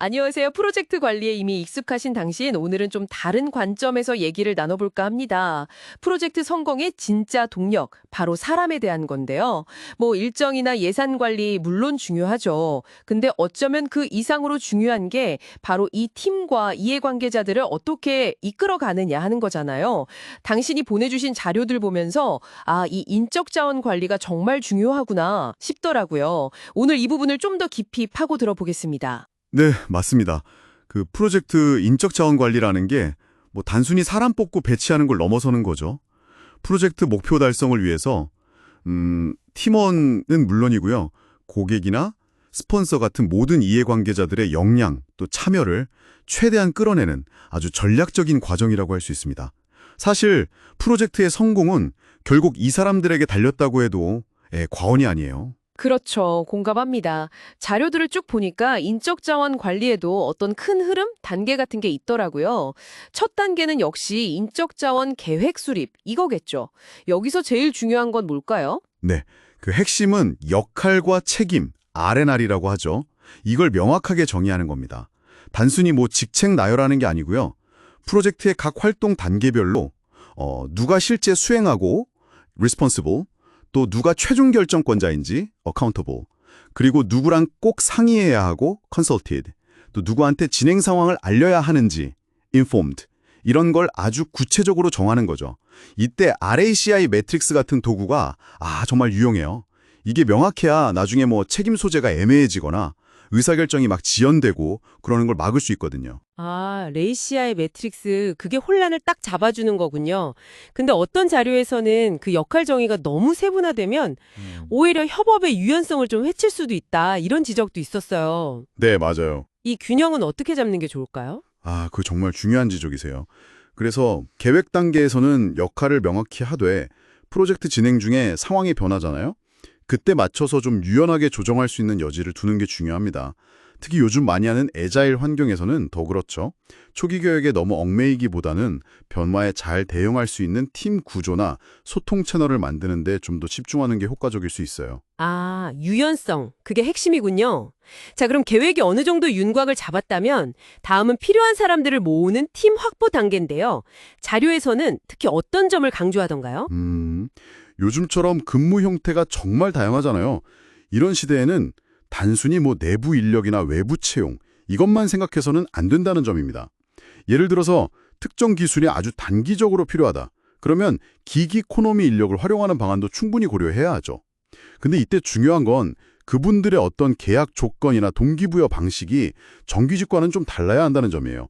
안녕하세요. 프로젝트 관리에 이미 익숙하신 당신, 오늘은 좀 다른 관점에서 얘기를 나눠볼까 합니다. 프로젝트 성공의 진짜 동력, 바로 사람에 대한 건데요. 일정이나 예산 관리 물론 중요하죠. 근데 어쩌면 그 이상으로 중요한 게 바로 이 팀과 이해관계자들을 어떻게 이끌어가느냐 하는 거잖아요. 당신이 보내주신 자료들 보면서 이 인적 자원 관리가 정말 중요하구나 싶더라고요. 오늘 이 부분을 좀 더 깊이 파고 들어보겠습니다. 네, 맞습니다. 그 프로젝트 인적 자원 관리라는 게 단순히 사람 뽑고 배치하는 걸 넘어서는 거죠. 프로젝트 목표 달성을 위해서 팀원은 물론이고요. 고객이나 스폰서 같은 모든 이해관계자들의 역량 또 참여를 최대한 끌어내는 아주 전략적인 과정이라고 할 수 있습니다. 사실 프로젝트의 성공은 결국 이 사람들에게 달렸다고 해도 과언이 아니에요. 그렇죠. 공감합니다. 자료들을 쭉 보니까 인적 자원 관리에도 어떤 큰 흐름, 단계 같은 게 있더라고요. 첫 단계는 역시 인적 자원 계획 수립, 이거겠죠. 여기서 제일 중요한 건 뭘까요? 네, 그 핵심은 역할과 책임, R&R이라고 하죠. 이걸 명확하게 정의하는 겁니다. 단순히 직책 나열하는 게 아니고요. 프로젝트의 각 활동 단계별로 누가 실제 수행하고 responsible, 또 누가 최종 결정권자인지 accountable, 그리고 누구랑 꼭 상의해야 하고 consulted, 또 누구한테 진행 상황을 알려야 하는지 informed, 이런 걸 아주 구체적으로 정하는 거죠. 이때 RACI 매트릭스 같은 도구가 정말 유용해요. 이게 명확해야 나중에 책임 소재가 애매해지거나 의사결정이 막 지연되고 그러는 걸 막을 수 있거든요. 레이시아의 매트릭스, 그게 혼란을 딱 잡아주는 거군요. 근데 어떤 자료에서는 그 역할 정의가 너무 세분화되면 오히려 협업의 유연성을 좀 해칠 수도 있다, 이런 지적도 있었어요. 네, 맞아요. 이 균형은 어떻게 잡는 게 좋을까요? 그거 정말 중요한 지적이세요. 그래서 계획 단계에서는 역할을 명확히 하되 프로젝트 진행 중에 상황이 변하잖아요. 그때 맞춰서 좀 유연하게 조정할 수 있는 여지를 두는 게 중요합니다. 특히 요즘 많이 하는 애자일 환경에서는 더 그렇죠. 초기 계획에 너무 얽매이기보다는 변화에 잘 대응할 수 있는 팀 구조나 소통 채널을 만드는 데 좀 더 집중하는 게 효과적일 수 있어요. 유연성. 그게 핵심이군요. 자, 그럼 계획이 어느 정도 윤곽을 잡았다면 다음은 필요한 사람들을 모으는 팀 확보 단계인데요. 자료에서는 특히 어떤 점을 강조하던가요? 요즘처럼 근무 형태가 정말 다양하잖아요. 이런 시대에는 단순히 내부 인력이나 외부 채용, 이것만 생각해서는 안 된다는 점입니다. 예를 들어서 특정 기술이 아주 단기적으로 필요하다. 그러면 기기 이코노미 인력을 활용하는 방안도 충분히 고려해야 하죠. 근데 이때 중요한 건 그분들의 어떤 계약 조건이나 동기부여 방식이 정규직과는 좀 달라야 한다는 점이에요.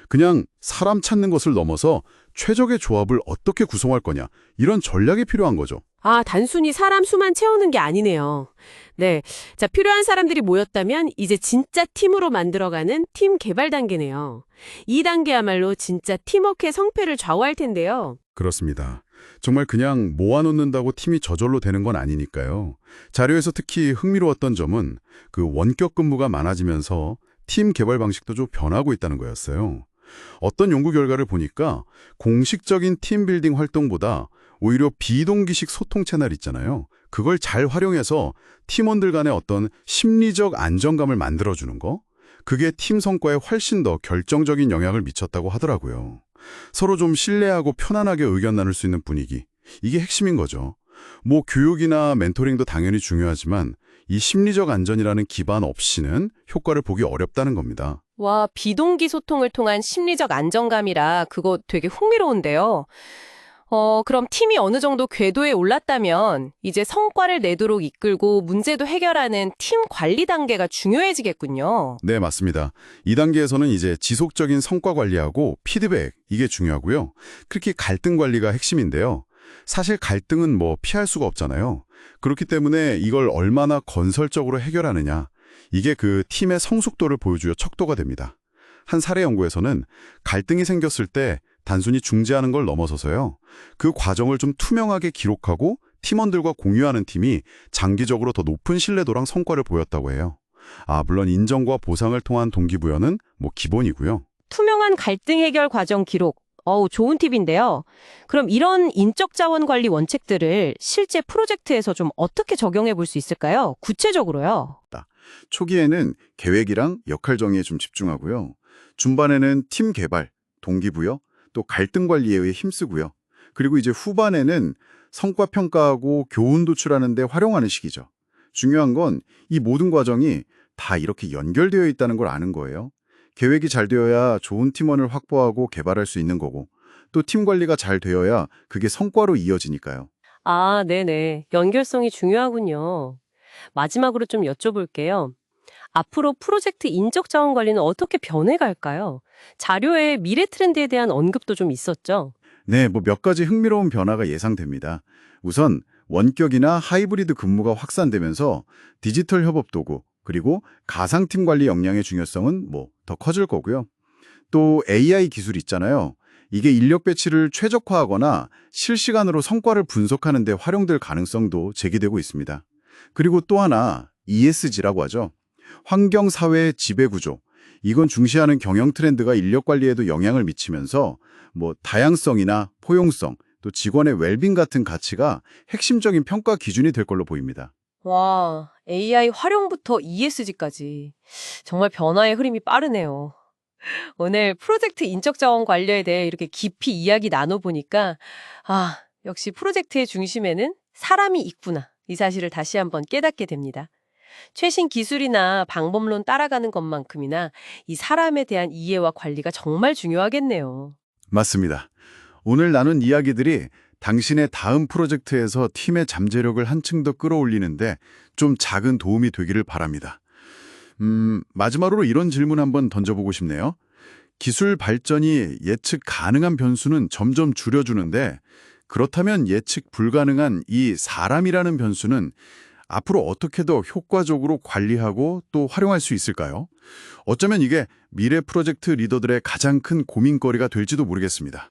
그냥 사람 찾는 것을 넘어서 최적의 조합을 어떻게 구성할 거냐, 이런 전략이 필요한 거죠. 단순히 사람 수만 채우는 게 아니네요. 네. 자, 필요한 사람들이 모였다면 이제 진짜 팀으로 만들어가는 팀 개발 단계네요. 이 단계야말로 진짜 팀워크의 성패를 좌우할 텐데요. 그렇습니다. 정말 그냥 모아놓는다고 팀이 저절로 되는 건 아니니까요. 자료에서 특히 흥미로웠던 점은 그 원격 근무가 많아지면서 팀 개발 방식도 좀 변하고 있다는 거였어요. 어떤 연구 결과를 보니까 공식적인 팀빌딩 활동보다 오히려 비동기식 소통 채널 있잖아요. 그걸 잘 활용해서 팀원들 간의 어떤 심리적 안정감을 만들어주는 거, 그게 팀 성과에 훨씬 더 결정적인 영향을 미쳤다고 하더라고요. 서로 좀 신뢰하고 편안하게 의견 나눌 수 있는 분위기, 이게 핵심인 거죠. 교육이나 멘토링도 당연히 중요하지만 이 심리적 안전이라는 기반 없이는 효과를 보기 어렵다는 겁니다. 비동기 소통을 통한 심리적 안정감이라 그거 되게 흥미로운데요. 그럼 팀이 어느 정도 궤도에 올랐다면 이제 성과를 내도록 이끌고 문제도 해결하는 팀 관리 단계가 중요해지겠군요. 네, 맞습니다. 이 단계에서는 이제 지속적인 성과 관리하고 피드백, 이게 중요하고요. 특히 갈등 관리가 핵심인데요. 사실 갈등은 피할 수가 없잖아요. 그렇기 때문에 이걸 얼마나 건설적으로 해결하느냐, 이게 그 팀의 성숙도를 보여주어 척도가 됩니다. 한 사례 연구에서는 갈등이 생겼을 때 단순히 중재하는 걸 넘어서서요. 그 과정을 좀 투명하게 기록하고 팀원들과 공유하는 팀이 장기적으로 더 높은 신뢰도랑 성과를 보였다고 해요. 물론 인정과 보상을 통한 동기부여는 기본이고요. 투명한 갈등 해결 과정 기록. 좋은 팁인데요. 그럼 이런 인적 자원 관리 원칙들을 실제 프로젝트에서 좀 어떻게 적용해 볼 수 있을까요? 구체적으로요. 초기에는 계획이랑 역할 정의에 좀 집중하고요. 중반에는 팀 개발, 동기부여, 또 갈등 관리에 힘쓰고요. 그리고 이제 후반에는 성과 평가하고 교훈 도출하는 데 활용하는 시기죠. 중요한 건 이 모든 과정이 다 이렇게 연결되어 있다는 걸 아는 거예요. 계획이 잘 되어야 좋은 팀원을 확보하고 개발할 수 있는 거고, 또 팀 관리가 잘 되어야 그게 성과로 이어지니까요. 아, 네네. 연결성이 중요하군요. 마지막으로 좀 여쭤볼게요. 앞으로 프로젝트 인적 자원 관리는 어떻게 변해갈까요? 자료에 미래 트렌드에 대한 언급도 좀 있었죠. 네, 뭐 몇 가지 흥미로운 변화가 예상됩니다. 우선 원격이나 하이브리드 근무가 확산되면서 디지털 협업 도구, 그리고 가상팀 관리 역량의 중요성은 뭐 더 커질 거고요. 또 AI 기술 있잖아요. 이게 인력 배치를 최적화하거나 실시간으로 성과를 분석하는 데 활용될 가능성도 제기되고 있습니다. 그리고 또 하나 ESG라고 하죠. 환경 사회의 지배 구조. 이건 중시하는 경영 트렌드가 인력 관리에도 영향을 미치면서 뭐 다양성이나 포용성, 또 직원의 웰빙 같은 가치가 핵심적인 평가 기준이 될 걸로 보입니다. 와, AI 활용부터 ESG까지. 정말 변화의 흐름이 빠르네요. 오늘 프로젝트 인적 자원 관리에 대해 이렇게 깊이 이야기 나눠보니까, 아, 역시 프로젝트의 중심에는 사람이 있구나. 이 사실을 다시 한번 깨닫게 됩니다. 최신 기술이나 방법론 따라가는 것만큼이나 이 사람에 대한 이해와 관리가 정말 중요하겠네요. 맞습니다. 오늘 나눈 이야기들이 당신의 다음 프로젝트에서 팀의 잠재력을 한층 더 끌어올리는데 좀 작은 도움이 되기를 바랍니다. 마지막으로 이런 질문 한번 던져보고 싶네요. 기술 발전이 예측 가능한 변수는 점점 줄여주는데 그렇다면 예측 불가능한 이 사람이라는 변수는 앞으로 어떻게 더 효과적으로 관리하고 또 활용할 수 있을까요? 어쩌면 이게 미래 프로젝트 리더들의 가장 큰 고민거리가 될지도 모르겠습니다.